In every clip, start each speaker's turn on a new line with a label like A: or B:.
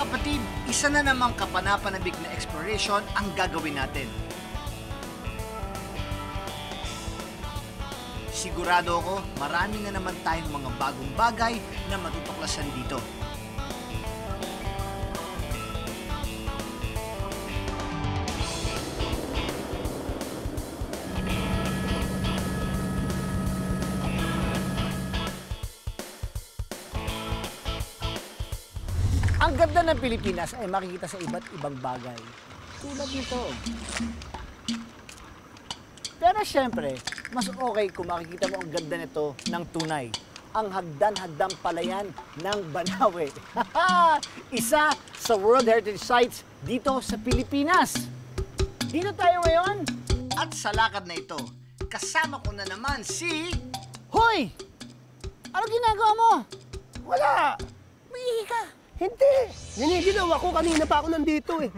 A: kapatid, isa na namang kapanapanabik na exploration ang gagawin natin. Sigurado ako, marami na naman tayong mga bagong bagay na matutuklasan dito. Ang ganda ng Pilipinas ay makikita sa iba't ibang bagay. Tulad nito. Pero syempre, mas okay kung makikita mo ang ganda nito ng tunay. Ang hagdan-hagdan palayan ng Banawe. Isa sa World Heritage Sites dito sa Pilipinas. Dito tayo ngayon. At sa lakad na ito, kasama ko na naman si... Hoy! Ano ginagawa mo?
B: Wala!
A: Umiihi ka.
B: Hindi! Ginawa ko, kanina pa ako nandito eh.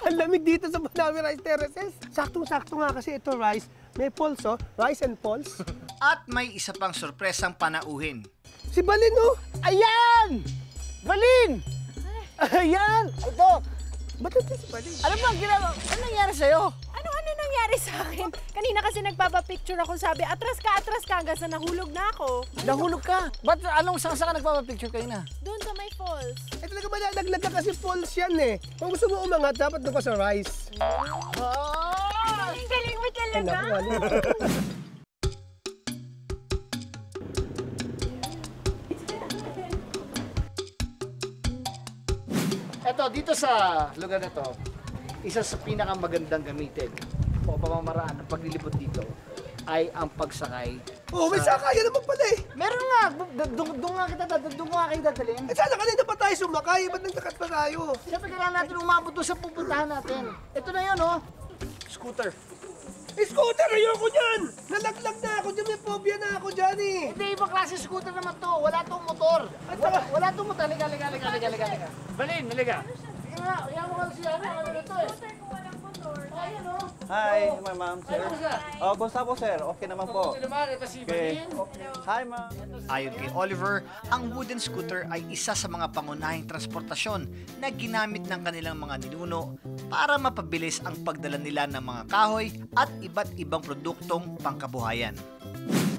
B: Ang lamig dito sa Banawe Rice Terraces. Saktong-sakto nga kasi ito rice. May pulse, rice and pulse.
A: At may isa pang sorpresang panauhin.
B: Si Balin, oh!
A: Ayan! Balin! Ayan! Ito!
B: Ba't ito si Balin?
A: Ano bang ginagawa? Ano nangyari sa'yo?
C: Ano nangyari sa akin? Kanina kasi nagpapapicture ako, sabi, atras ka, hanggang sa nahulog na ako.
A: Nahulog ka? Ba't anong saan ka nagpapapicture kayo na?
C: Doon sa may falls.
B: Eh talaga ba nalaglag ka kasi pulse yan eh. Kung gusto mo umangat, dapat doon ka sa rice.
C: Ang galing mo talaga.
A: Eto, dito sa lugar na to, isa sa pinakamagandang gamitin o pamamaraan ng paglilibot dito ay ang pagsakay.
B: Oo, may sakaya naman pala eh.
A: Meron nga, doon nga kayo dadalhin.
B: Eh sana kanina pa tayo sumakay, ba't nagtakat pa tayo?
A: Siyempre kailangan natin umabot doon sa pupuntahan natin. Ito na yun, oh. Scooter.
B: Scooter, ayoko dyan! Nalaglag na ako dyan, may phobia na ako dyan eh.
A: Hindi, ibang klase scooter naman to. Wala tong motor. Wala tong motor. Liga. Balin, liga. Sige nga, kaya mo kasi ano ito eh. Ayan, oh.
D: Hi, my ma'am, sir.
A: Ano ka?
D: Oh, kumusta po, sir? Okay naman po.
A: Sino ba? Ito si
D: Okay.
A: Balin.
D: Hi, ma'am.
A: Ayon kay Oliver, ang wooden scooter ay isa sa mga pangunahing transportasyon na ginamit ng kanilang mga ninuno para mapabilis ang pagdala nila ng mga kahoy at iba't ibang produktong pangkabuhayan.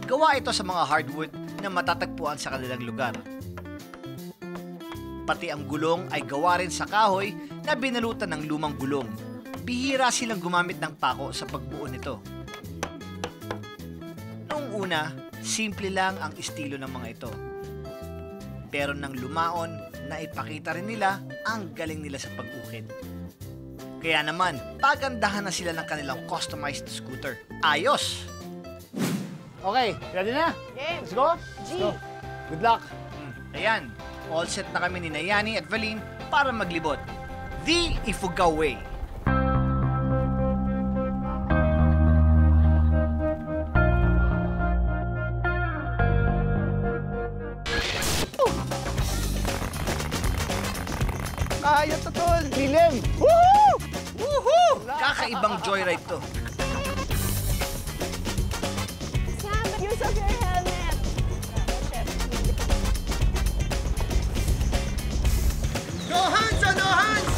A: Gawa ito sa mga hardwood na matatagpuan sa kanilang lugar. Pati ang gulong ay gawa rin sa kahoy na binalutan ng lumang gulong. Bihira silang gumamit ng pako sa pagbuo nito. Noong una, simple lang ang estilo ng mga ito. Pero nang lumaon, naipakita rin nila ang galing nila sa pag-ukit. Kaya naman, pagandahan na sila ng kanilang customized scooter. Ayos! Okay, ready na?
C: Game.
A: Let's go?
C: G.
A: Let's go. Good luck! Ayan, all set na kami ni Nayani at Valine para maglibot. The Ifugao Way.
B: Kaya to, tol.
A: Dilim!
B: Woohoo! Woohoo!
A: Kakaibang joyride to.
C: Sam, use of your helmet.
B: No hands, no hands!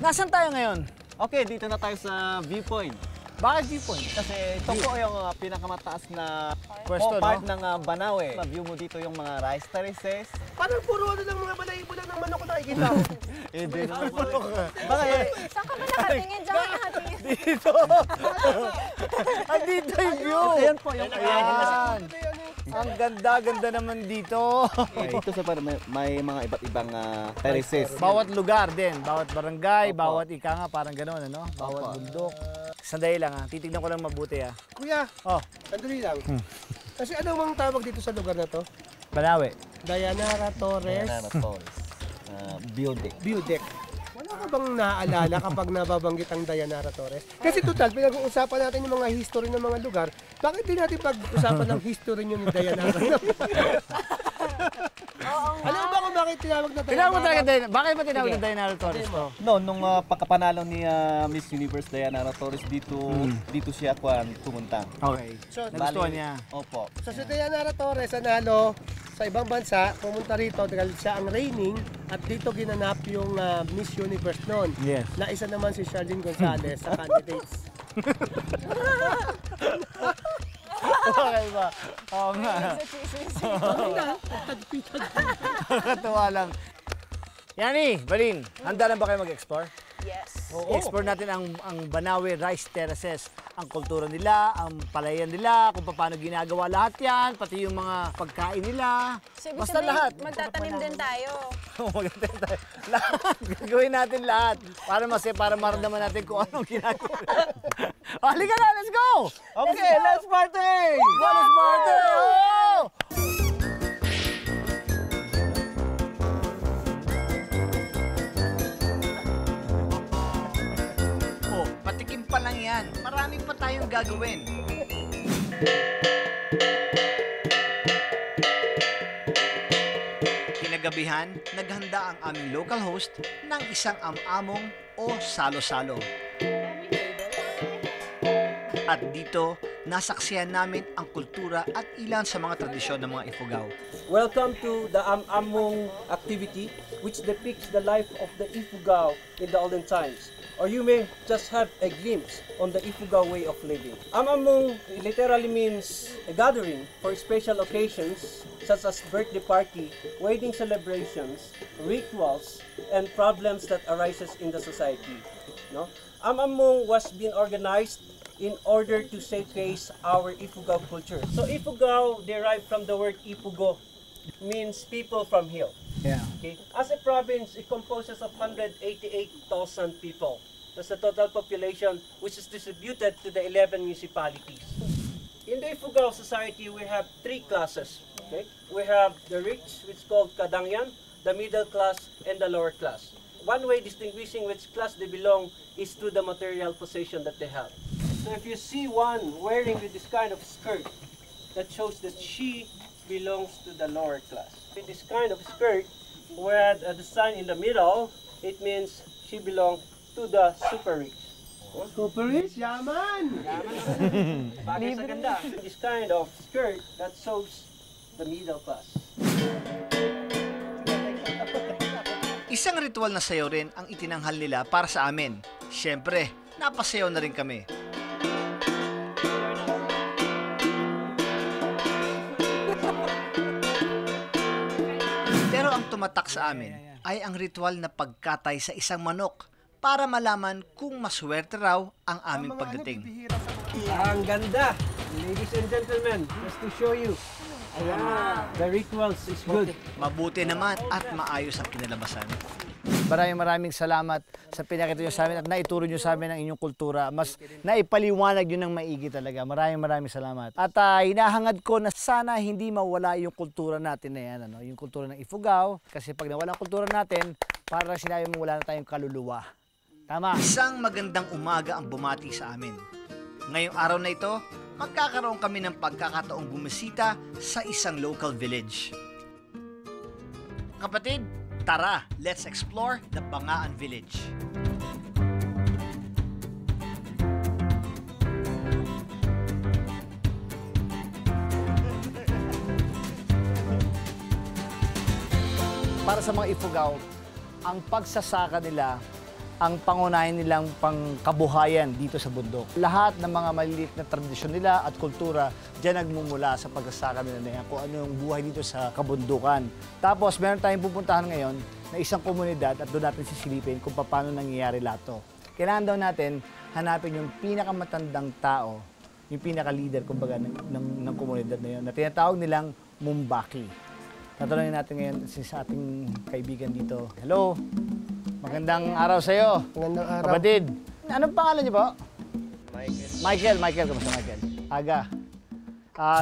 A: Nasaan tayo ngayon?
D: Okay, dito na tayo sa viewpoint.
A: Bakit viewpoint?
D: Kasi ito po yung pinakamataas na
A: Pwesto,
D: part
A: no?
D: ng Banawe. View mo dito yung mga rice terraces.
B: Parang puro ano lang mga balahibo lang ng manok na nakikita ko.
D: Hindi naman po. Bakit?
C: Saan ka ba nakatingin? Diyan ka nakatingin.
A: Dito! Dito yung view!
D: Ayan po yung
A: Ayan! Ang ganda-ganda naman dito.
D: Ito sa may mga iba't ibang terraces.
A: Bawat lugar din, bawat barangay, bawat ika nga, parang gano'n, ano? Bawat bundok. Sandali lang ha, titignan ko lang mabuti ha.
B: Kuya,
A: Oh,
B: sandali lang. Kasi ano bang tawag dito sa lugar na to?
A: Banawe.
B: Dayanara Torres
D: View deck.
B: View Deck. Wala ka bang naaalala kapag nababanggit ang Dayanara Torres? Kasi total, pinag-uusapan natin yung mga history ng mga lugar. Bakit di natin pag-usapan ng history nyo ni Dayanara? Alam mo ba kung bakit tinawag na
A: Tinawag mo talaga Diana. Bakit ba tinawag na Diana Torres to?
D: No, nung pagkapanalo ni Miss Universe Diana Torres dito siya pumunta.
A: Okay.
B: So,
A: Nagustuhan niya.
D: Opo.
B: So si Diana Torres nanalo sa ibang bansa, pumunta rito dahil siya ang reigning at dito ginanap yung Miss Universe noon.
A: Yes.
B: Na isa naman si Charlene Gonzalez sa candidates.
A: Okay ba? Oo nga. Nakakatuwa lang. Yani, Balin, handa na ba kayo mag-explore?
C: Yes.
A: I-explore natin ang Banawe Rice Terraces, ang kultura nila, ang palayan nila, kung paano ginagawa lahat yan, pati yung mga pagkain nila.
C: So, ibig
A: Basta
C: sabihin,
A: lahat.
C: magtatanim din tayo.
A: Maganda tayo. Lahat. Gagawin natin lahat. Para maramdaman natin kung anong ginagawa. Halika na, let's go! Okay, let's party! Let's party! Oh! Oh, patikim pa lang yan. Marami pa tayong gagawin. Kinagabihan, naghanda ang aming local host ng isang am-among o salo-salo. At dito, nasaksihan namin ang kultura at ilan sa mga tradisyon ng mga Ifugao.
E: Welcome to the Among activity, which depicts the life of the Ifugao in the olden times. Or you may just have a glimpse on the Ifugao way of living. Among literally means a gathering for special occasions such as birthday party, wedding celebrations, rituals, and problems that arises in the society. No? Among was being organized in order to showcase our Ifugao culture. So Ifugao derived from the word Ifugo, means people from hill.
A: Yeah.
E: Okay. As a province, it composes of 188,000 people. That's the total population, which is distributed to the 11 municipalities. In the Ifugao society, we have three classes. Okay. We have the rich, which is called Kadangyan, the middle class, and the lower class. One way distinguishing which class they belong is through the material possession that they have. So if you see one wearing this kind of skirt, that shows that she belongs to the lower class. With this kind of skirt, where the sign in the middle, it means she belongs to the super rich.
B: Super rich, yaman!
E: Bagay sa ganda. This kind of skirt, that shows the middle class.
A: Isang ritual na sayaw rin ang itinanghal nila para sa amin. Siyempre, napasayaw na rin kami. Pero ang tumatak sa amin ay ang ritual na pagkatay sa isang manok para malaman kung maswerte raw ang aming pagdating.
E: Ang ganda! Ladies and gentlemen, just to show you. Ayan, the rituals is good.
A: Mabuti naman at maayos ang kinalabasan. Maraming salamat sa pinakita nyo sa amin at naituro nyo sa amin ang inyong kultura. Mas naipaliwanag yun ng maigi talaga. Maraming salamat. At hinahangad ko na sana hindi mawala yung kultura natin na yan. Ano? Yung kultura ng Ifugao. Kasi pag nawala ang kultura natin, para sinabi mo wala na tayong kaluluwa. Tama. Isang magandang umaga ang bumati sa amin. Ngayong araw na ito, magkakaroon kami ng pagkakataong bumisita sa isang local village. Kapatid, tara, let's explore the Bangaan Village. Para sa mga Ifugao, ang pagsasaka nila ang pangunahin nilang pangkabuhayan dito sa bundok. Lahat ng mga maliliit na tradisyon nila at kultura diyan nagmumula sa pagsasaka nila na yan, kung ano yung buhay dito sa kabundukan. Tapos meron tayong pupuntahan ngayon na isang komunidad at doon natin sisilipin kung paano nangyayari lahat to. Kailangan daw natin hanapin yung pinakamatandang tao, yung pinaka-leader kumbaga ng komunidad na yun, na tinatawag nilang Mumbaki. Tatanungin natin ngayon sa ating kaibigan dito. Hello! Magandang araw sa iyo.
B: Magandang araw.
A: Kapatid. Anong pangalan niyo po?
D: Michael.
A: Michael, kamusta Michael? Aga.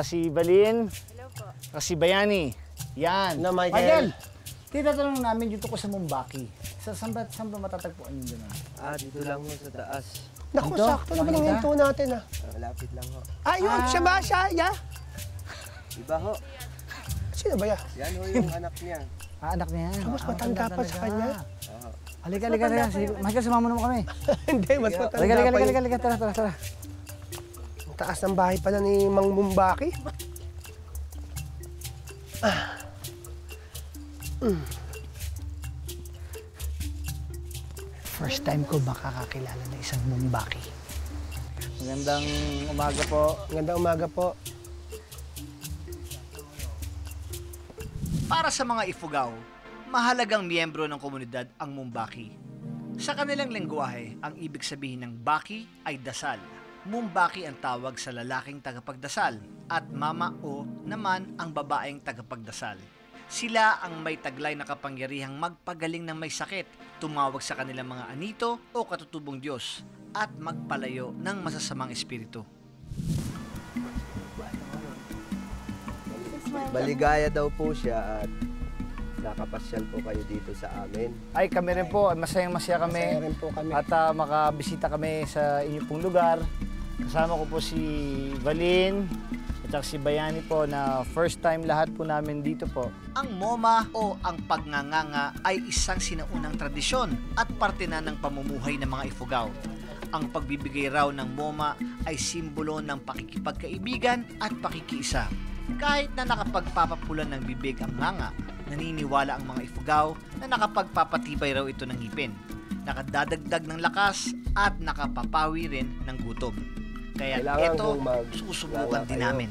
A: Si Balin.
C: Hello po.
A: Si Bayani. Yan.
B: Na, Michael.
A: Titatanong namin dito ko sa Mumbaki. Saan ba matatagpuan yun doon?
F: Dito lang ho sa taas.
B: Naku,
A: Dito?
B: sakto naman ang
A: Makita?
B: hinto natin
F: Malapit lang ho.
B: Yun, siya ba? Siya?
F: Iba ho.
B: Sino ba yan?
F: Yan ho yung anak niya.
A: Anak niya yan.
B: So, mas matanda pa sa kanya?
A: Halika. Michael, sumama naman kami.
B: Hindi, mas matanda pa yun.
A: Halika. Tara.
B: Ang taas ng bahay pala ni Mang Mumbaki.
A: First time ko makakakilala ng isang Mumbaki. Magandang umaga po.
B: Magandang umaga po.
A: Para sa mga Ifugao, mahalagang miyembro ng komunidad ang Mumbaki. Sa kanilang lengguwahe, ang ibig sabihin ng baki ay dasal. Mumbaki ang tawag sa lalaking tagapagdasal at mama o naman ang babaeng tagapagdasal. Sila ang may taglay na kapangyarihang magpagaling ng may sakit, tumawag sa kanilang mga anito o katutubong Diyos at magpalayo ng masasamang espiritu.
F: Maligaya daw po siya at nakapasyal po kayo dito sa amin.
A: Ay, kami rin po. Masayang-masaya kami.
B: Masaya rin po kami.
A: At makabisita kami sa inyong pong lugar. Kasama ko po si Valin at si Bayani po na first time lahat po namin dito po. Ang MOMA o ang pagnganganga ay isang sinaunang tradisyon at parte na ng pamumuhay ng mga Ifugao. Ang pagbibigay raw ng MOMA ay simbolo ng pakikipagkaibigan at pakikiisa. Kahit na nakapagpapapulan ng bibig ang nganga, naniniwala ang mga Ifugao na nakapagpapatibay raw ito ng ngipin, nakadadagdag ng lakas at nakapapawi rin ng gutom. Kaya
F: Kailangan
A: ito,
F: kong
A: susubukan din
F: kayo.
A: namin.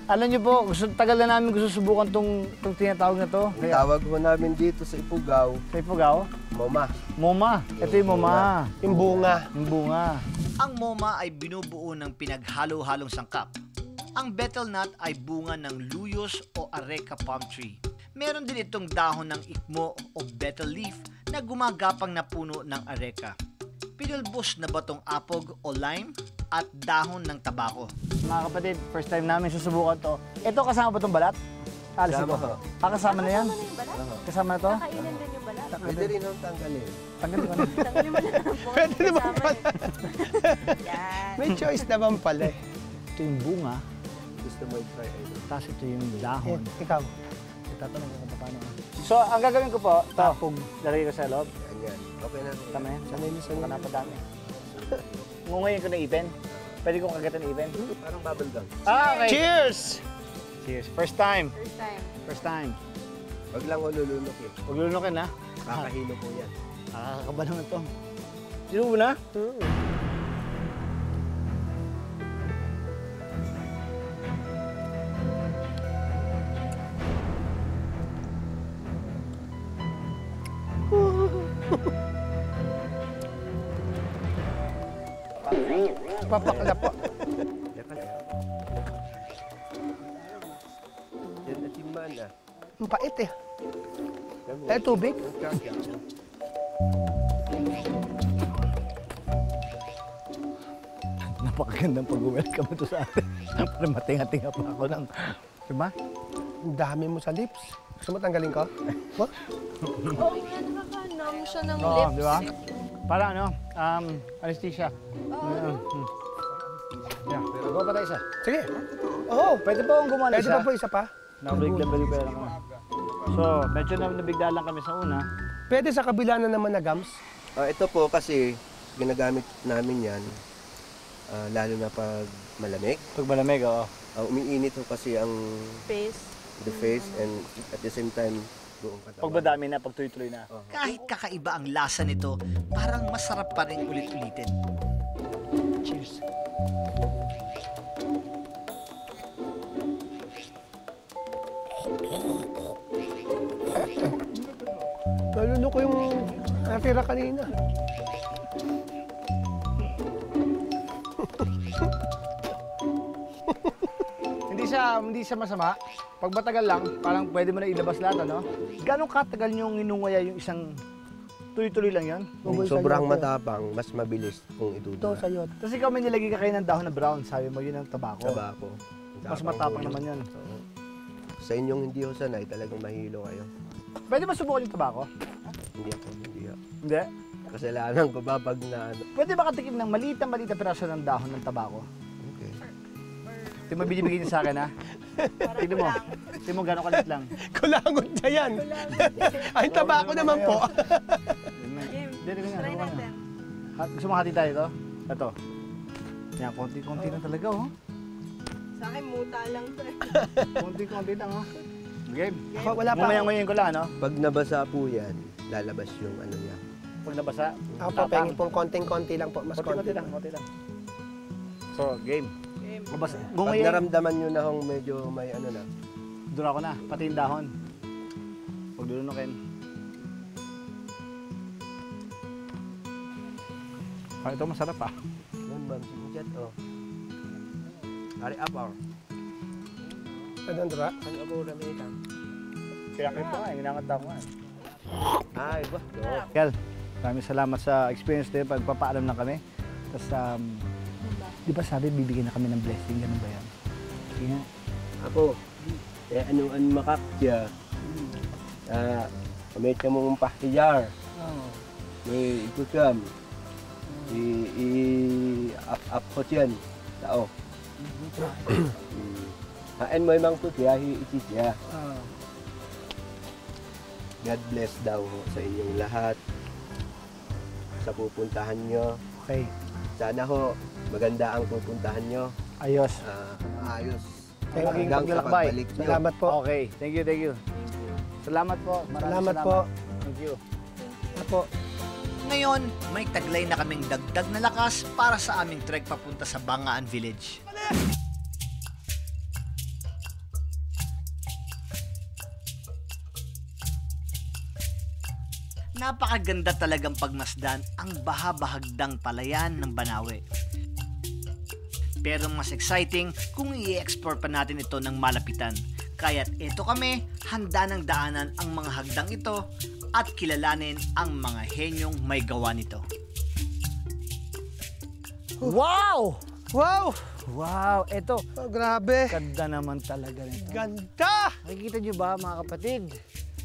A: Alam niyo po, tagal na namin gusto subukan tong tinatawag na to.
F: Ang tawag po namin dito sa Ifugao,
A: Sa Ifugao,
F: Moma.
A: MOMA. Ito yung MOMA.
B: Yung bunga.
A: Yung bunga. Ang MOMA ay binubuo ng pinaghalo-halong sangkap. Ang betel nut ay bunga ng luyos o areca palm tree. Meron din itong dahon ng ikmo o betel leaf na gumagapang na puno ng areca. Pinulbos na batong apog o lime at dahon ng tabako. Mga kapatid, first time namin susubukan to. Ito kasama ba itong balat? Alis
F: Kasama
A: ito.
F: ko.
A: Kasama na yan?
C: Kasama na yung balat?
A: Kasama na to?
C: Kakainin din yung balat.
F: Pwede rin ang tanggalin.
A: Tanggalin ko na.
C: Tanggalin mo na lang po.
B: Pwede naman
C: Kasama
B: pala.
C: Yan.
B: May choice naman pala eh.
A: Ito yung bunga,
F: Gusto mo i-try ito?
A: tapos ito yung dahon.
B: Ikaw.
A: Itatanong ko kung paano. So, ang gagawin ko po, tapong lalagay ko sa loob.
F: Ganyan. Okay na.
A: Tama yan.
B: Sanay na sanay.
A: Baka napadami. Ngungayin ko na ipin. Pwede kong kagatan na ipin.
F: Parang bubble gum.
A: Okay.
B: Cheers!
A: Cheers. First time.
C: First time.
A: First time.
F: Wag lang ko lulunukin.
A: Huwag lunukin ha.
F: Kakahilo po yan.
A: Nakakakaba naman to. Sino mo na?
B: Papakla po.
F: Teka lang. Yan at yung mana.
B: Ang pait eh. Eh, tubig?
A: Napakagandang pag-welcome ito sa atin. Parang matinga-tinga pa ako ng... Diba?
B: Ang dami mo sa lips. Gusto mo tanggalin ko? What?
C: Oo nga, nakaka-numb siya ng
A: Oo,
C: lips.
A: di ba? Para ano, anesthesia. Yeah, go pa tayo isa.
B: Sige. Oo.
A: Pwede po akong gumawa ng
B: Pwede
A: isa.
B: pa po isa pa?
A: Nabigla-bigla lang kami. So, medyo nabigla lang kami sa una.
B: Pwede sa kabila na naman na gums?
F: Ito po kasi ginagamit namin yan lalo na pag malamig.
A: Pag malamig, oo.
F: Umiinit po kasi ang
C: Face.
F: the face and at the same time buong katawan.
A: Pag madami na, pag tuloy-tuloy na.
G: Kahit kakaiba ang lasa nito, parang masarap pa rin ulit-ulitin.
A: Cheers.
B: Naluno ko yung natira kanina.
A: Hindi siya masama. Pag matagal lang, parang pwede mo na ilabas lahat, ano? Gano'ng katagal niyong inungaya yung isang tuloy-tuloy lang yan?
F: Kung sobrang matapang, mas mabilis kung
B: Ito
F: idudura.
B: sa'yo.
A: Tapos ikaw may nilagay ka kayo ng dahon na brown, sabi mo yun ang tabako.
F: Tabako.
A: Mas matapang naman yan.
F: Sa inyong hindi ho sanay, talagang mahilo kayo.
A: Pwede ba subukan yung tabako?
F: Hindi ako, hindi ako.
A: Hindi.
F: Kasalanan ko ba pag na ano?
A: Pwede ba katikim ng maliit na piraso ng dahon ng tabako?
F: Okay.
A: Ito mo binibigay niyo sa akin, ha? Tignan mo. Tingnan mo gano'ng kalit lang.
B: Kulangot niya yan. Ay, taba ko naman po.
C: Try natin.
A: Gusto mo hati tayo ito? Ito. Yan, konti-konti na talaga, oh.
C: Sa akin, muta lang to eh.
A: Konti-konti lang, oh. Game.
B: Ako, wala pa.
A: Mamaya-ngayon ko lang, ano?
F: Pag nabasa po yan, lalabas yung ano niya.
A: Pag nabasa,
B: Ako po, pengi pong konting-konti lang po. Mas
A: konti
B: konti
A: lang, konti lang. So, game. Mabasa.
F: Pag
A: Gumayin.
F: naramdaman nyo na kung medyo may ano na,
A: Doon ako na, pati yung dahon. Huwag dulunukin. Ah, ito masarap ah.
F: yun ma'am, sinjat oh. Ari apaw.
B: Ano, Dra?
F: Ari apaw na may ikan.
A: Kaya kayo pa nga, inangat ako nga.
F: Ay, ba?
A: Kel, maraming salamat sa experience din, pagpapaalam na kami. Tapos, di ba sabi bibigyan na kami ng blessing, ganun ba yan? Sige nga.
F: Ako, ano makakya. Kamit ka mong pahijar. May ikutam. I-up ko yan. Tao. Hain mo yung putya, i-ititya. God bless daw sa inyong lahat. Sa pupuntahan nyo.
A: Okay.
F: Sana ho, maganda ang pupuntahan nyo.
A: Ayos.
F: Ayos.
A: Maging
F: Hanggang sa
A: paglalakbay.
F: pagbalik nyo.
B: Salamat po.
A: Okay, thank you, thank you. Salamat po. Maraming
B: Salamat po.
A: Thank you.
B: Ano po?
G: Ngayon, may taglay na kaming dagdag na lakas para sa aming trek papunta sa Bangaan Village. Napakaganda talagang pagmasdan ang baha-bahagdang palayan ng Banawe. Pero mas exciting kung i-explore pa natin ito ng malapitan. Kaya't ito kami, handa ng daanan ang mga hagdang ito at kilalanin ang mga henyong may gawa nito.
A: Wow!
B: Wow!
A: Wow, eto.
B: Oh, grabe.
A: Ganda naman talaga nito.
B: Ganda!
A: Nakikita nyo ba mga kapatid?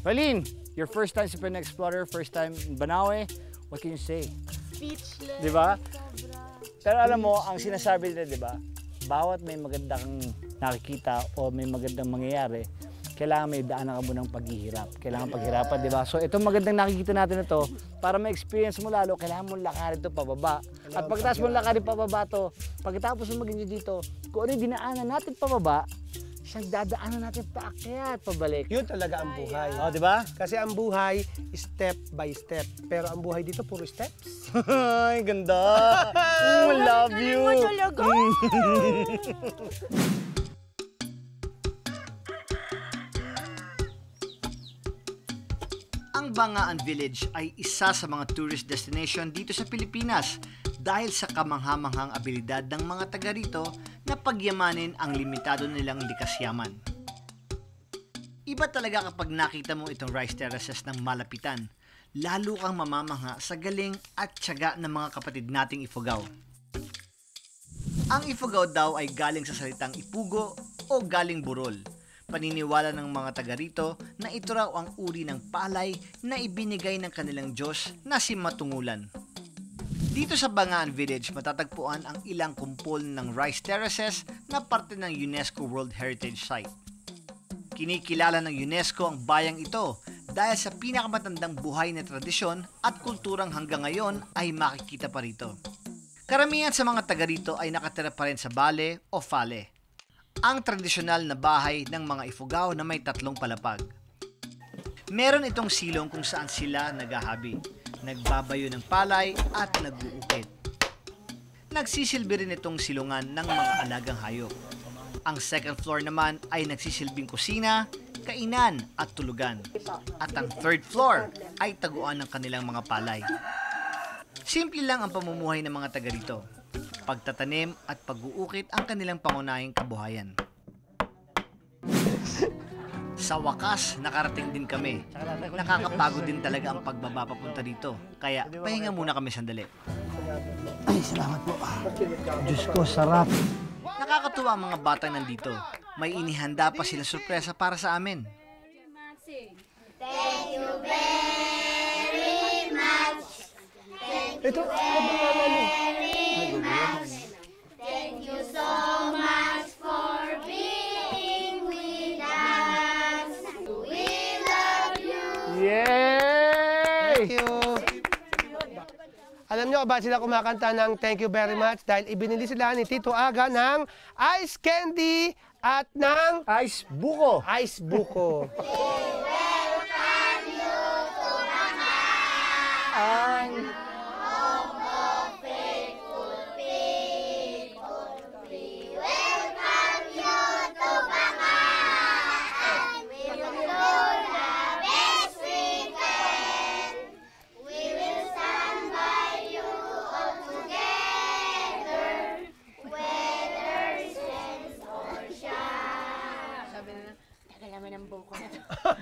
A: Marlene, your first time sa Pinoy Explorer, first time in Banawe, what can you say?
C: Speechless.
A: Di ba?
C: Sobra.
A: Pero alam mo, ang sinasabi nila, di ba? Bawat may magandang nakikita o may magandang mangyayari, kailangan may daanan ka mo ng paghihirap. Kailangan paghirapan, di ba? So itong magandang nakikita natin ito, para ma-experience mo lalo, kailangan mong lakarin ito pababa. At pagkatapos mong lakarin pababa to, pagkatapos mo maging dito, kung ano yung dinaanan natin pababa, siyang dadaanan natin paakyat, pabalik.
B: Yun talaga ang buhay.
A: O, di ba?
B: Kasi ang buhay, step by step. Pero ang buhay dito, puro steps.
A: Ay, ganda! Love you!
G: Ang Bangaan Village ay isa sa mga tourist destination dito sa Pilipinas dahil sa kamanghamanghang abilidad ng mga taga rito na pagyamanin ang limitado nilang likas yaman. Iba talaga kapag nakita mo itong rice terraces ng malapitan, lalo kang mamamangha sa galing at tiyaga ng mga kapatid nating Ifugao. Ang Ifugao daw ay galing sa salitang ipugo o galing burol. Paniniwala ng mga taga rito na ito raw ang uri ng palay na ibinigay ng kanilang Diyos na si Matungulan. Dito sa Bangaan Village matatagpuan ang ilang kumpol ng rice terraces na parte ng UNESCO World Heritage Site. Kinikilala ng UNESCO ang bayang ito dahil sa pinakamatandang buhay na tradisyon at kulturang hanggang ngayon ay makikita pa rito. Karamihan sa mga taga rito ay nakatira pa rin sa bale o fale, ang tradisyonal na bahay ng mga Ifugao na may 3 palapag. Meron itong silong kung saan sila naghahabi, nagbabayo ng palay at nag-uukit. Nagsisilbi rin itong silungan ng mga alagang hayop. Ang second floor naman ay nagsisilbing kusina, kainan at tulugan. At ang third floor ay taguan ng kanilang mga palay. Simple lang ang pamumuhay ng mga taga rito. Pagtatanim at pag-uukit ang kanilang pangunahing kabuhayan. Sa wakas, nakarating din kami. Nakakapagod din talaga ang pagbaba papunta dito. Kaya pahinga muna kami sandali.
A: Ay, salamat po. Diyos ko, sarap.
G: Nakakatuwa ang mga batang nandito. May inihanda pa sila sorpresa para sa amin.
B: Ito, Thank you. Alam nyo ba sila kumakanta ng thank you very much dahil ibinili sila ni Tito Aga ng ice candy at ng
A: Ice buko.
B: ice buko.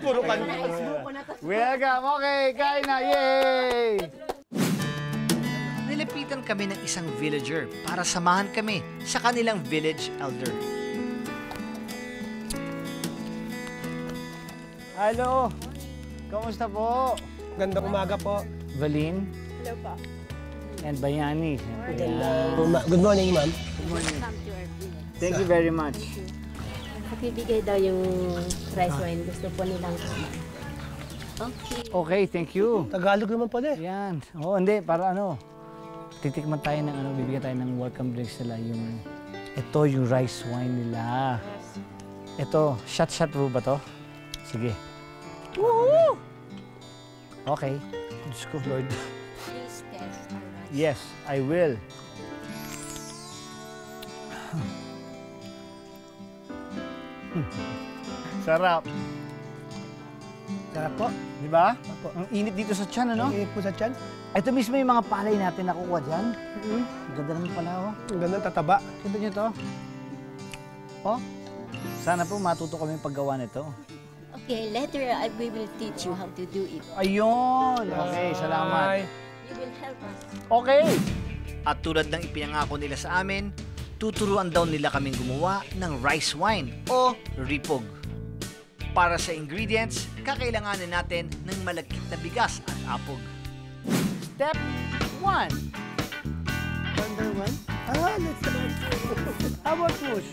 B: Puro kanta.
A: Welcome. Okay, kain na. Yay!
G: Nilapitan kami ng isang villager para samahan kami sa kanilang village elder.
A: Hello. Kamusta po?
B: Gandang umaga po.
A: Valin
C: Hello po.
A: and Bayani.
B: Good morning, ma'am.
A: Thank you very much.
H: Bibigay daw yung rice wine. Gusto po nilang okay.
A: Okay, thank you.
B: Tagalog naman pala eh.
A: Yan. Oo, hindi. Para ano, titikman tayo ng ano, bibigyan tayo ng welcome drinks nila. Ito yung rice wine nila. Ito, shot brew ba to? Sige. Woohoo! Okay. Diyos ko, Lord.
H: Please test our rice.
A: Yes, I will. Sarap.
B: Sarap po.
A: Di ba? Ang init dito sa tiyan, ano?
B: Init po sa tiyan.
A: Ito mismo yung mga palay natin nakukuha dyan. Ang ganda naman pala, oh.
B: Ang ganda tataba.
A: Ganda nyo to. Oh, sana po matuto kami paggawa nito.
H: Okay, later we will teach you how to do it.
A: Ayun! Okay, salamat.
H: You will help us.
A: Okay!
G: At tulad ng ipinangako nila sa amin, tuturuan daw nila kaming gumawa ng rice wine o ripog. Para sa ingredients, kakailanganin natin ng malagkit na bigas at apog.
A: Step 1.
B: Number 1. Let's start. How about push?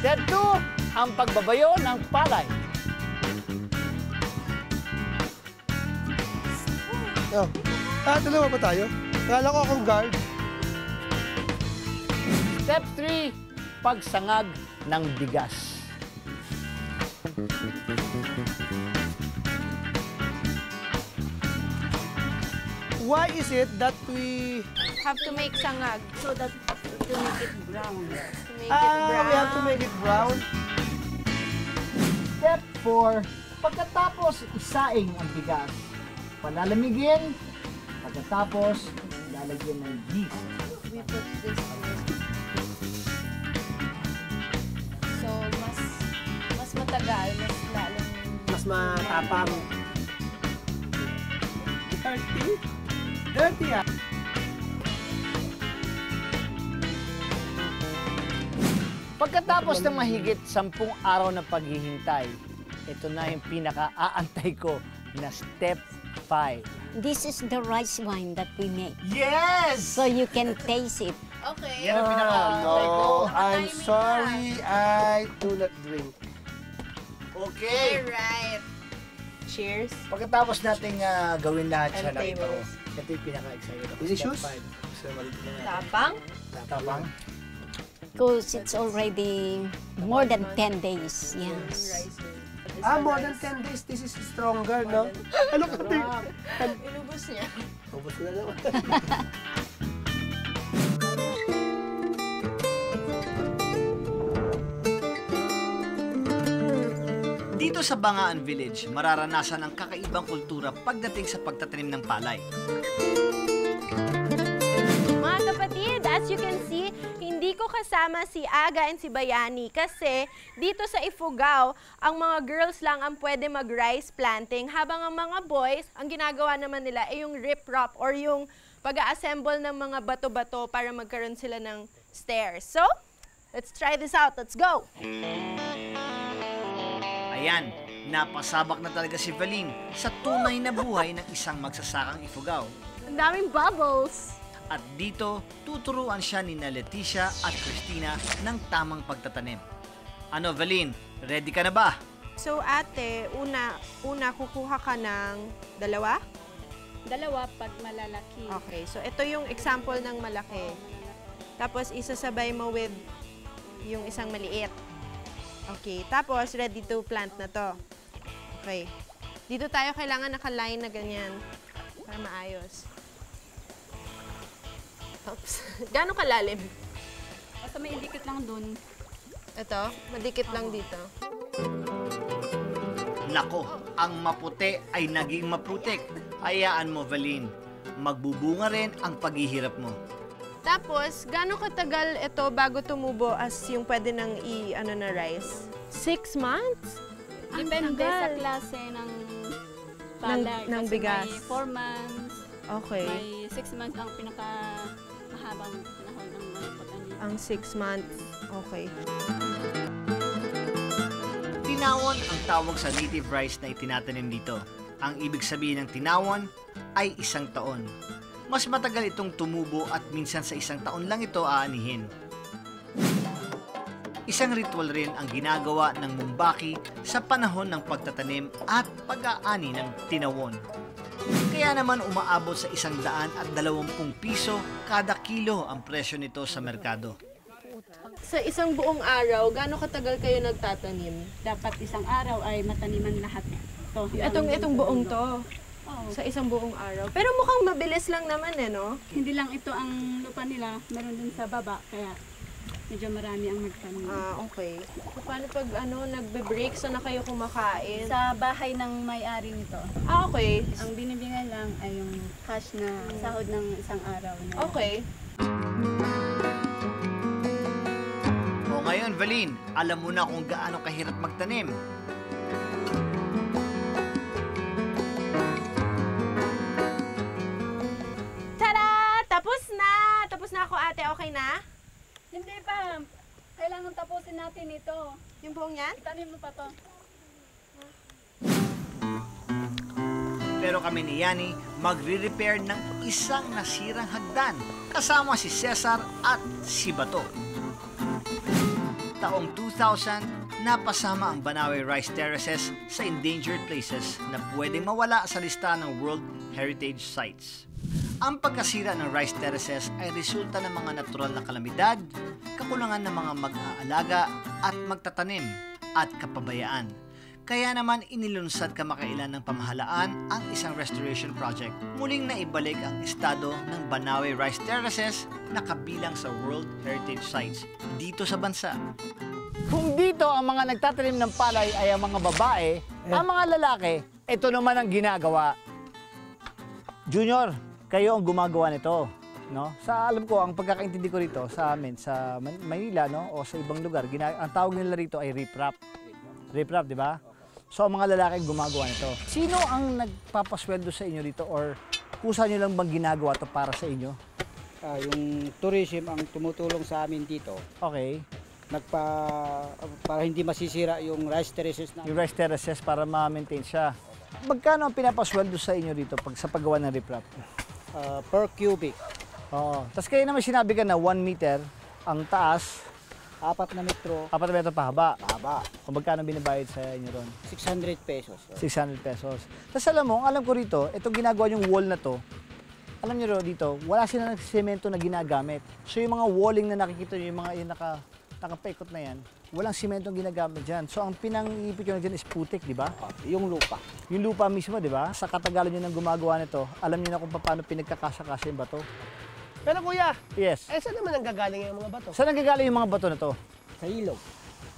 A: Step 2. Ang pagbabayo ng palay.
B: Oh. Dalawa pa tayo? Kala ko akong guard.
A: Step 3. Pagsangag ng bigas.
B: Why is it that we...
C: Have to make sangag.
H: So that to make it brown.
C: To make it brown.
B: we have to make it brown.
A: Step 4. Pagkatapos isaing ang bigas, palalamigin. Pagkatapos, lalagyan ng yeast.
C: We put this first. So, mas matagal, mas lalong...
B: Mas matapang. Dirty? Dirty ah.
A: Pagkatapos ng mahigit 10 araw na paghihintay, ito na yung pinaka-aantay ko na step 5.
H: This is the rice wine that we make.
A: Yes!
H: So you can taste it.
C: Okay.
A: Yan ang pinaka-aantay ko.
B: I'm sorry, I do not drink.
A: Okay.
C: Alright. Cheers.
A: Pagkatapos nating gawin lahat siya
C: And
A: na ito,
C: tables.
A: ito yung pinaka-excited ako.
B: Delicious.
A: Step 5.
C: Tapang.
A: Tapang.
H: Because it's already more than 10 days. Yes.
B: More than 10 days, this is stronger, no? Ano ka din?
C: Inubos niya.
B: Ubus ko na naman.
G: Dito sa Bangaan Village, mararanasan ang kakaibang kultura pagdating sa pagtatanim ng palay.
C: Mga kapatid, as you can see, hindi ko kasama si Aga and si Bayani kasi dito sa Ifugao, ang mga girls lang ang pwede mag-rice planting habang ang mga boys, ang ginagawa naman nila ay yung rip-rop or yung pag-assemble ng mga bato-bato para magkaroon sila ng stairs. So, let's try this out. Let's go!
G: Ayan, napasabak na talaga si Valin sa tunay na buhay ng isang magsasakang Ifugao.
C: Ang daming bubbles!
G: At dito, tuturuan siya ni Leticia at Christina ng tamang pagtatanim. Ano, Valin? Ready ka na ba?
C: So ate, una kukuha ka ng dalawa?
H: Dalawa pag malalaki.
C: Okay, so ito yung example ng malaki. Tapos isasabay mo with yung isang maliit. Okay, tapos ready to plant na to. Okay. Dito tayo kailangan naka-line na ganyan para maayos. Oops. Gaano kalalim?
H: Basta may idikit lang dun.
C: Ito, madikit lang dito.
G: Nako, ang maputi ay naging maputik. Hayaan mo, Valine. Magbubunga rin ang paghihirap mo.
C: Tapos, gaano katagal ito bago tumubo as yung pwede nang na rice? 6 months? Ang
H: Depende
C: tagal.
H: sa klase ng palay.
C: ng
H: Kasi
C: bigas.
H: May 4 months,
C: Okay.
H: may 6 months ang pinaka-mahabang panahon ng mga patanim.
C: Ang 6 months. Okay.
G: Tinawon ang tawag sa native rice na itinatanim dito. Ang ibig sabihin ng tinawon ay 1 taon. Mas matagal itong tumubo at minsan sa 1 taon lang ito aanihin. Isang ritual rin ang ginagawa ng Mumbaki sa panahon ng pagtatanim at pag-aani ng tinawon. Kaya naman umaabot sa 120 piso kada kilo ang presyo nito sa merkado.
C: Sa isang buong araw, gaano katagal kayo nagtatanim?
H: Dapat isang araw ay mataniman lahat.
C: Itong buong to.
H: Oo.
C: Sa isang buong araw. Pero mukhang mabilis lang naman no?
H: Hindi lang ito ang lupa nila, meron din sa baba, kaya medyo marami ang magtanim.
C: Okay. So, paano pag nagbe-break, so na kayo kumakain?
H: Sa bahay ng may-ari nito,
C: Okay.
H: ang binibigay lang ay yung cash na sahod ng isang araw. Na
C: Okay.
G: O ngayon, Valine, alam mo na kung gaano kahirap magtanim.
C: Tada! Tapos na! Tapos na ako, ate. Okay na?
H: Hindi pa. Kailangan tapusin natin ito.
C: Yung buong yan?
H: Itanim mo pa to.
G: Pero kami ni Yani magre-repair ng isang nasirang hagdan kasama si Cesar at si Bato. Taong 2000, napasama ang Banawe Rice Terraces sa endangered places na pwedeng mawala sa lista ng World Heritage Sites. Ang pagkasira ng rice terraces ay resulta ng mga natural na kalamidad, kakulangan ng mga mag-aalaga at magtatanim at kapabayaan. Kaya naman inilunsad kamakailan ng pamahalaan ang isang restoration project. Muling naibalik ang estado ng Banawe Rice Terraces na kabilang sa World Heritage Sites dito sa bansa.
A: Kung dito ang mga nagtatanim ng palay ay ang mga babae, ang mga lalaki, ito naman ang ginagawa. Junior, kayo ang gumagawa nito, no? Sa alam ko, ang pagkakaintindi ko rito sa amin sa Manila, no, o sa ibang lugar, ang tawag nila rito ay riprap. Riprap, di ba? So ang mga lalaki ang gumagawa nito. Sino ang nagpapasweldo sa inyo rito or kusa nyo lang bang ginagawa to para sa inyo?
I: Yung tourism ang tumutulong sa amin dito.
A: Okay.
I: Para hindi masisira yung rice terraces na.
A: Yung rice terraces para ma-maintain siya. Magkano ang pinapasweldo sa inyo dito pag sa paggawa ng riprap?
I: Per cubic.
A: Oo. Tapos kayo naman sinabi ka na 1 meter ang taas,
I: 4 na metro.
A: 4 metro pahaba.
I: Haba.
A: Kung magkano binabayad sa inyo ron?
I: 600 pesos.
A: 600 pesos. Tapos alam ko rito, itong ginagawa yung wall na to, alam nyo dito, wala silang semento na ginagamit. So yung mga walling na nakikita nyo, yung mga nakapaikot na yan, walang semento ang ginagamit dyan. So ang pinang-ipit nyo dyan is putik, di ba?
I: Yung lupa.
A: Yung lupa mismo, di ba? Sa katagalan nyo nang gumagawa nito, alam nyo na kung paano pinagkakasya-kasya yung bato.
B: Pero kuya,
A: Yes.
B: saan naman ang gagaling yung mga bato?
A: Saan nanggagaling yung mga bato na to?
I: Sa ilog.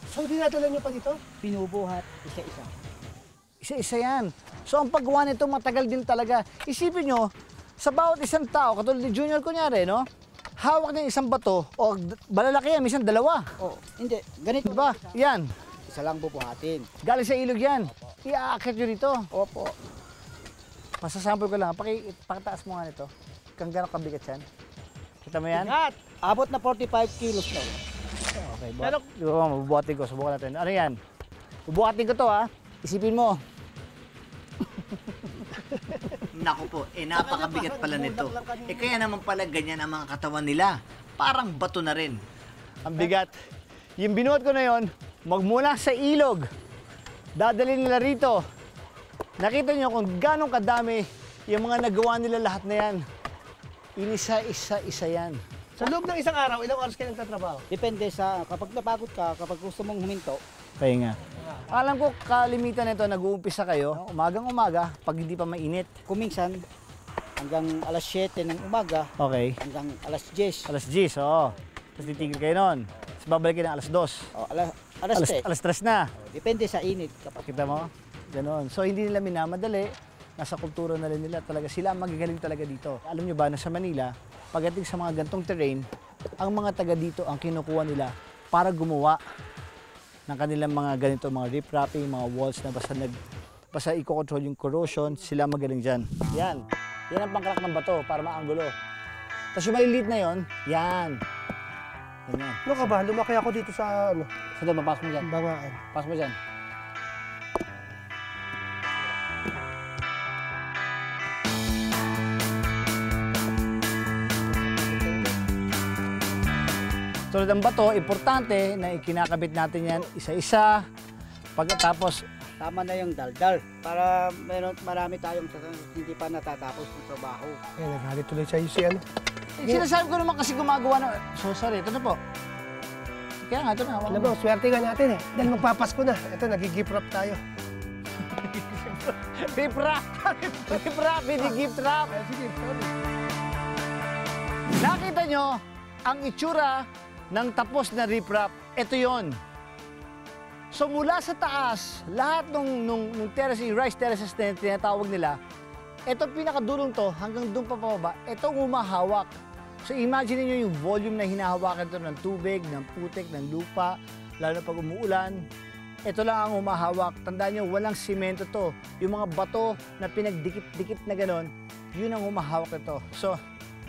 B: So dinadala nyo pa dito?
I: Pinubuhat isa-isa.
A: Isa-isa yan. So ang paggawa nito matagal din talaga. Isipin nyo, sa bawat isang tao, katulad ni Junior kunyari, no? Hawak niya isang bato, o malalaki yan, minsan dalawa.
I: Oh, hindi. Ganito.
A: Diba? Yan.
I: Isa lang bubuhatin.
A: Galing sa ilog yan. Iaakit nyo dito.
I: Opo.
A: Masasample ko lang. Pakitaas mo nga nito. Kung gano'ng kabigat yan. Kita mo yan?
B: Lahat.
I: Abot na 45 kilos na.
A: Okay,
B: Pero-
A: mabubuhatin ko. Subukan natin. Ano yan? Bubuhatin ko to ha. Isipin mo.
G: Naku po, napakabigat pala nito. Kaya naman pala ganyan ang mga katawan nila. Parang bato na rin.
A: Ang bigat. Yung binuhat ko na yon, magmula sa ilog, Dadalhin nila rito. Nakita nyo kung gano'ng kadami yung mga nagawa nila lahat na yan. Inisa-isa-isa yan.
B: Sa loob ng isang araw, ilang oras kayo nagtatrabaho?
I: Depende sa, kapag napagod ka, kapag gusto mong huminto,
A: Pahinga. Alam ko, kalimitan nito, nag-uumpisa kayo, umagang-umaga, pag hindi pa mainit.
I: kuminsan, hanggang alas 7 ng umaga,
A: Okay.
I: hanggang alas 10.
A: Alas 10, oo. Tapos titigil kayo nun. Tapos babalik kayo ng alas 2.
I: O, alas 3.
A: Alas 3 na.
I: Depende sa init. Kapag
A: Kita mo? Ganon. So hindi nila minamadali. Nasa kultura na rin nila talaga. Sila ang magagaling talaga dito. Alam nyo ba na sa Manila, pagdating sa mga gantong terrain, ang mga taga dito ang kinukuha nila para gumawa ng kanilang mga ganito, mga riprapping, mga walls na basta i-control yung corrosion, sila magaling dyan. Yan. Yan ang pangkrak ng bato para maanggulo. Tapos yung maliliit na yon, yan. Ganyan.
B: Ano ka ba? Lumaki ako dito sa ano,
I: Saan doon, papasok mo dyan?
B: Bangaan.
I: Pasok mo dyan.
A: Tulad ng bato, importante na ikinakabit natin yan isa-isa. Pagkatapos,
I: Tama na yung daldal para marami tayong hindi pa natatapos ng trabaho.
B: Eh, nagalit tuloy sa'yo si ano.
A: sinasabi ko naman kasi gumagawa ng... So, sorry, ito na po. Kaya nga, ito na.
B: Alam mo, swerte nga natin eh. Dahil magpapasko na. Ito, nag-gift wrap tayo.
A: Gift wrap! Gift wrap! Gift wrap!
B: Sige, sorry.
A: Nakita nyo ang itsura ng tapos na riprap. Ito yon. So mula sa taas, lahat nung terrace, rice terraces na tinatawag nila, ito pinakadulong to hanggang doon pa pababa, ito humahawak. So imagine niyo yung volume na hinahawakan ito ng tubig, ng putik, ng lupa, lalo na pag umuulan. Ito lang ang humahawak. Tandaan nyo, walang simento to. Yung mga bato na pinagdikit-dikit na ganon, yun ang humahawak ito. So,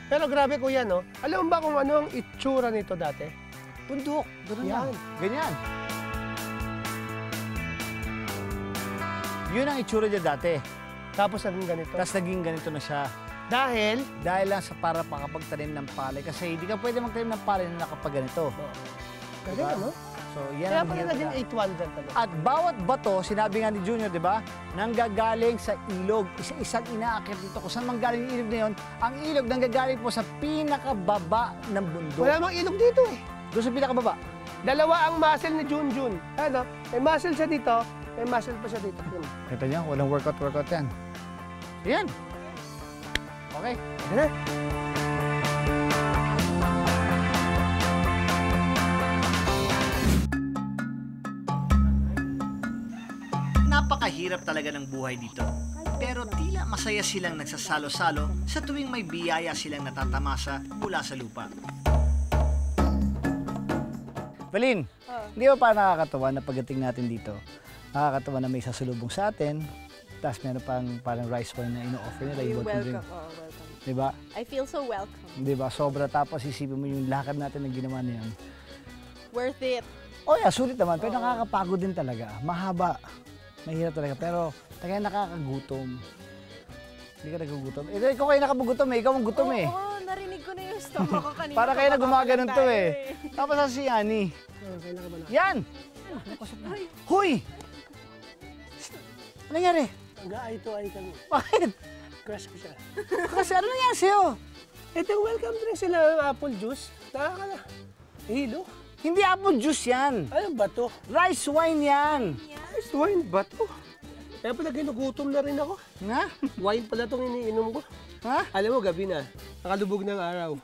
B: Pero grabe kuya, no? Alam mo ba kung ano ang itsura nito dati?
A: bundok. Ganun
B: Yan.
A: lang. Ganyan. Yun ang itsura niya dati.
B: Tapos naging ganito.
A: Tapos naging ganito na siya.
B: Dahil,
A: Dahil lang sa para makapagtanim ng palay. Kasi hindi ka pwede magtanim ng palay na nakapag-ganito.
B: galing ano?
A: So, yan
B: Kaya
A: ang
B: pala
A: hirap
B: naging
A: na.
B: 800 talaga.
A: At bawat bato, sinabi nga ni Junior, di ba? Nanggagaling sa ilog. Isa-isang inaakit dito. Kung saan manggaling yung ilog na yun, ang ilog nanggagaling po sa pinakababa ng bundok.
B: Wala mang ilog dito eh.
A: Doon sa pinakababa.
B: Dalawa ang muscle ni Junjun. Ano? May muscle siya dito, may muscle pa siya dito. Yun.
A: Kita niyo, walang workout yan. Yan. Okay.
B: Ano?
G: Napakahirap talaga ng buhay dito. Pero tila masaya silang nagsasalo-salo sa tuwing may biyaya silang natatamasa mula sa lupa.
A: Balin, hindi ba pa nakakatawa na pagdating natin dito? Nakakatawa na may sasalubong sa atin, tapos meron pang parang rice wine na ino-offer nila.
C: You're
A: yung
C: welcome.
A: drink.
C: Oh, welcome.
A: Diba?
C: I feel so welcome.
A: Diba? Sobra, tapos isipin mo yung lakad natin na ginawa na yan.
C: Worth it.
A: Oh yeah, sulit naman, pero nakakapagod din talaga. Mahaba. Mahirap talaga, pero kaya nakakagutom. Hindi ka nagugutom. Ikaw kayo nakabugutom eh, ikaw ang gutom eh.
C: Oo, narinig ko na yung stomach ko kanina.
A: Para kayo na gumaganon to
C: tayo
A: eh. Tapos sa si Annie. Yan! Huy! Ano nangyari?
B: Ay, ito ay kami.
A: Bakit?
B: Crush ko siya.
A: Kasi ano nangyari sa'yo?
B: Ito, welcome drink sila ng apple juice. Nakakala. Hilo.
A: Hindi apple juice yan.
B: Ano ba to?
A: Rice wine yan.
B: Ice wine ba to? Kaya pala ginugutom na rin ako.
A: Ha?
B: Wine pala itong iniinom ko.
A: Ha?
B: Alam mo, gabi na. Nakalubog ng araw.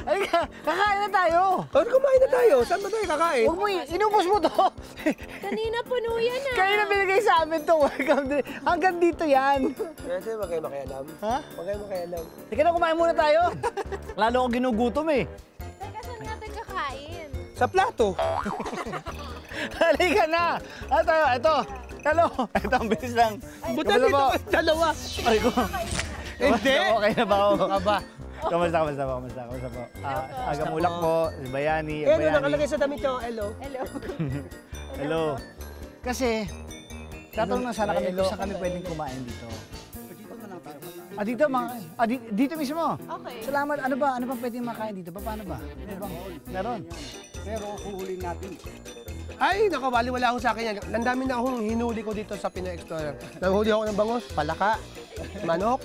A: Ay, kakain na tayo.
B: Pero kumain na tayo. Saan ba tayo kakain?
A: Huwag mo, inubos mo to.
C: Kanina puno yan ah.
A: Kayo na binigay sa amin to. Welcome din. Hanggang dito yan.
B: Kasi wag kayo makialam.
A: Ha?
B: Wag kayo makialam.
A: Teka na, kumain muna tayo. Lalo ako ginugutom eh.
C: Teka, saan natin kakain?
B: Sa plato.
A: Halika na. Ito. Hello. Ito, ang bilis lang.
B: Buta dito. Dalawa.
A: Ay ko.
B: Hindi.
A: Okay na ba ako?
B: Aba.
A: Kamusta po? Aga Mulak po, si Bayani.
B: Eh, ano nakalagay sa damit nyo? Hello.
C: Hello.
A: Hello. Kasi, tatanong na sana kami kung saan kami pwedeng kumain dito. Dito dito mismo.
C: Okay.
A: Salamat. Ano bang pwedeng makain dito? Paano ba? Ano bang? Meron.
I: Pero huhulin natin.
B: Ay, naku, baliwala ako sa akin yan. Ang dami na akong hinuli ko dito sa Pinoy Explorer. Nanghuli ako ng bangos, palaka, manok.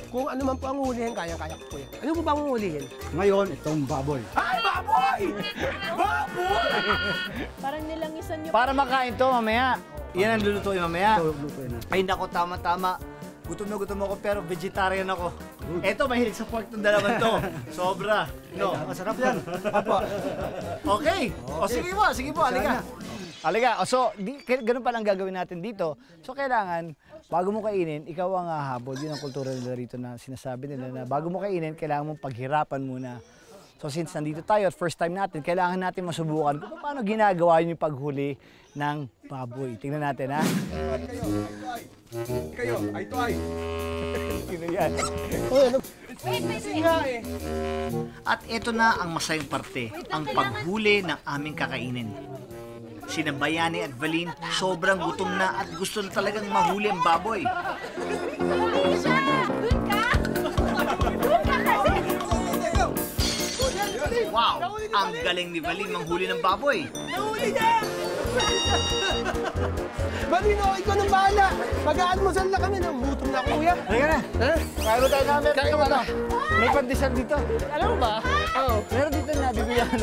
B: Kung ano man po ang hulihin, kaya-kaya ko po yan. Ano po ba ang hulihin?
I: Ngayon, itong baboy.
B: Ay, baboy! Baboy!
C: Parang nilangisan niyo.
A: Para makain to mamaya. Yan ang lulutuin mamaya.
I: Lutuin na.
A: Ay nako, tama-tama. Gutom na gutom ako pero vegetarian ako. Eto, mahilig sa pork ng dalaman to. Sobra. No,
I: Masarap yan.
B: Apo.
A: okay. O sige po, halika. Halika. O so, ganun palang gagawin natin dito. So kailangan, bago mo kainin, ikaw ang hahabol. Yun ang kultura nila rito na sinasabi nila na bago mo kainin, kailangan mong paghirapan muna. So since nandito tayo at first time natin, kailangan natin masubukan kung paano ginagawa yung paghuli ng baboy. Tingnan natin, ha?
B: Kayo, ay to ay.
A: Sino yan?
G: At ito na ang masayang parte, ang paghuli ng aming kakainin. Sina Bayani at Valin, sobrang gutom na at gusto na talagang mahuli ang baboy. Wow! Ang galing ni Valin manghuli ng baboy.
B: Nahuli niya! Balino, ikaw nang bahala. Mag-aalmusal na kami. Gutom na, kuya.
A: Halika na.
B: Ha?
A: Kaya mo tayo namin.
B: Kaya mo na.
A: May pandesal dito. Alam mo ba? Oo. Meron dito na, bibigyan.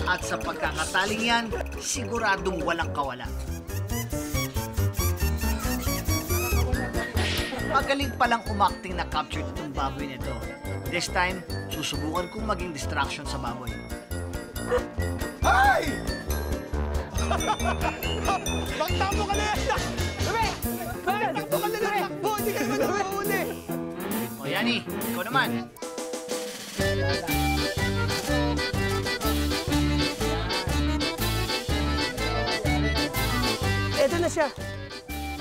G: At sa pagkakataling yan, siguradong walang kawala. Magaling palang umakting na capture itong baboy nito. This time, susubukan kong maging distraction sa baboy.
B: Ay! Magtamo ka na yan! Sabi! Magtamo ka na yan! Hindi ka naman nakahuli!
G: O Yani, ikaw naman.
B: Eto na siya.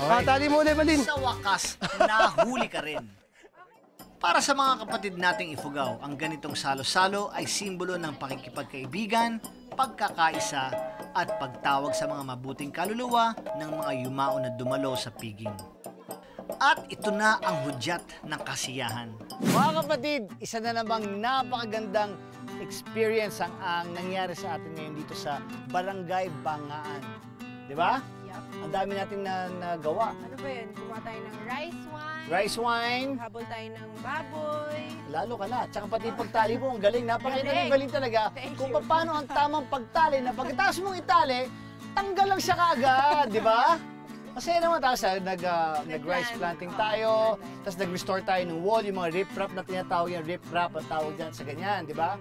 B: Tali mo ulit, Balin.
G: Sa wakas, nahuli ka rin. Para sa mga kapatid nating Ifugao, ang ganitong salo-salo ay simbolo ng pakikipagkaibigan, pagkakaisa, at pagtawag sa mga mabuting kaluluwa ng mga yumao na dumalo sa piging. At ito na ang hudyat ng kasiyahan.
A: Mga kapatid, isa na namang napakagandang experience ang nangyari sa atin ngayon dito sa Barangay Bangaan. Di ba?
C: Yup.
A: Ang dami nating nagawa.
C: Ano ba yun? Gumawa tayo ng rice wine.
A: Rice wine.
C: Habol tayo ng baboy.
A: Lalo ka na. Tsaka pati pagtali mo, ang galing. Napakita
C: Galing.
A: ng galing talaga
C: Thank
A: kung
C: you.
A: paano ang tamang pagtali na pagkatapos mong itali, tanggal lang siya kaagad, di ba? Masaya naman tayo sa nag-rice planting tayo, tapos nag-restore tayo ng wall, yung mga rip-rap na tinatawag yung rip-rap ang tawag dyan sa ganyan, di ba?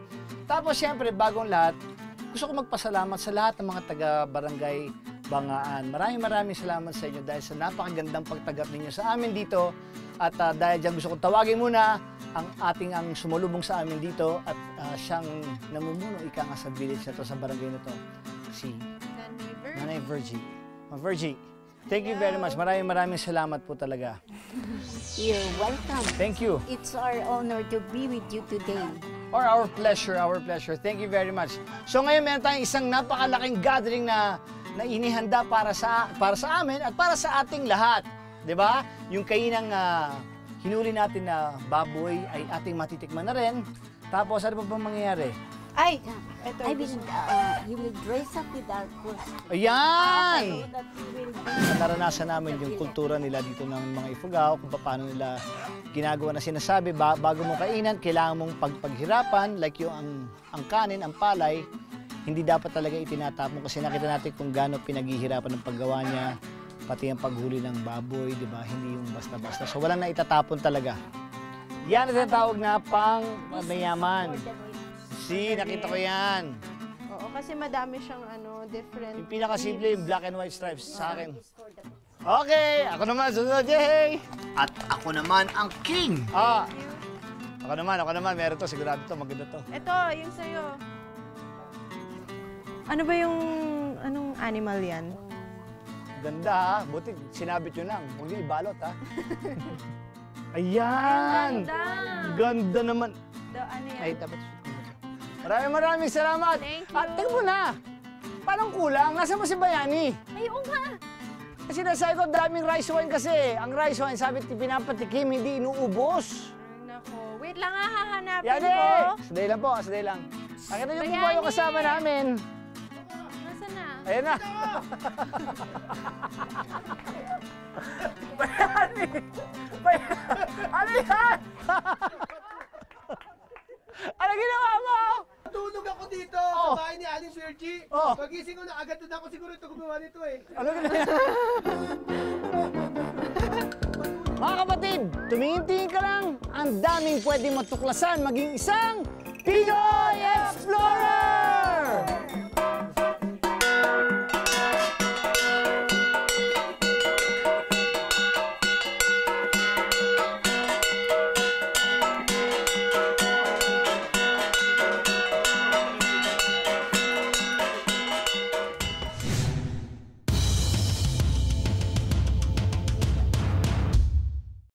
A: Tapos siyempre, bagong lahat, gusto ko magpasalamat sa lahat ng mga taga-barangay Bangaan. Maraming salamat sa inyo dahil sa napakagandang pagtanggap ninyo sa amin dito. At dahil dyan gusto kong tawagin muna ang sumulubong sa amin dito at siyang namumuno ika nga sa village na to, sa barangay na to, si Nanay Virgie. Virgie, thank you very much. Maraming salamat po talaga.
H: You're welcome.
A: Thank you.
H: It's our honor to be with you today.
A: Or our pleasure. Thank you very much. So ngayon meron tayong isang napakalaking gathering na inihanda para sa amin at para sa ating lahat. 'Di ba? Yung kainang hinuli natin na baboy ay ating matitikman na rin. Tapos ano pa bang mangyayari?
C: Ay!
H: I will, you will dress up with our costume.
A: Ayan!
H: So that you will be...
A: Naranasan namin yung kultura nila dito ng mga Ifugao, kung paano nila ginagawa na sinasabi, bago mo kainan, kailangan mong paghirapan, like yung ang kanin, ang palay, hindi dapat talaga itinatapon kasi nakita natin kung gaano pinaghihirapan ng paggawa niya, pati ang paghuli ng baboy, di ba? Hindi yung basta-basta. So walang na itatapon talaga. Yan ang tinatawag na pang mayaman. See, nakita ko yan.
C: Oo, kasi madami siyang different...
A: Yung pinakasimple, yung black and white stripes sa akin. Okay, ako naman, sunod, yay!
G: At ako naman ang king.
A: Ako naman, meron to, sigurado to, maganda to.
C: Ito, yung sa'yo. Ano ba yung... anong animal yan?
A: Ganda ha, buti sinabit yun lang, huwag niyo ibalot ha. Ayan!
C: Ganda!
A: Ganda naman.
C: Ano yan?
A: Ay, dapat. Maraming salamat.
C: Thank you.
A: At tingnan mo na, parang kulang, nasa mo si Bayani?
C: Ay, oo nga!
A: Kasi nasabi ko, daming rice wine kasi. Ang rice wine, sabi, pinapatikim, hindi inuubos.
C: Ay, nako. Wait lang hahanapin
A: Yani!
C: ko.
A: Sadali lang po, sadali lang. Nakita niyo po ba
C: Bayani!
A: yung kasama namin? Ayan na. Bayani! Ano yan? Ano ginawa mo?
B: Tulog ako dito sa bahay ni Aling Sergi. Pagising ko na agad doon ako siguro ito gumawa nito eh.
A: Ano ginawa? Mga kapatid, tumingin-tingin ka lang, ang daming pwedeng matuklasan maging isang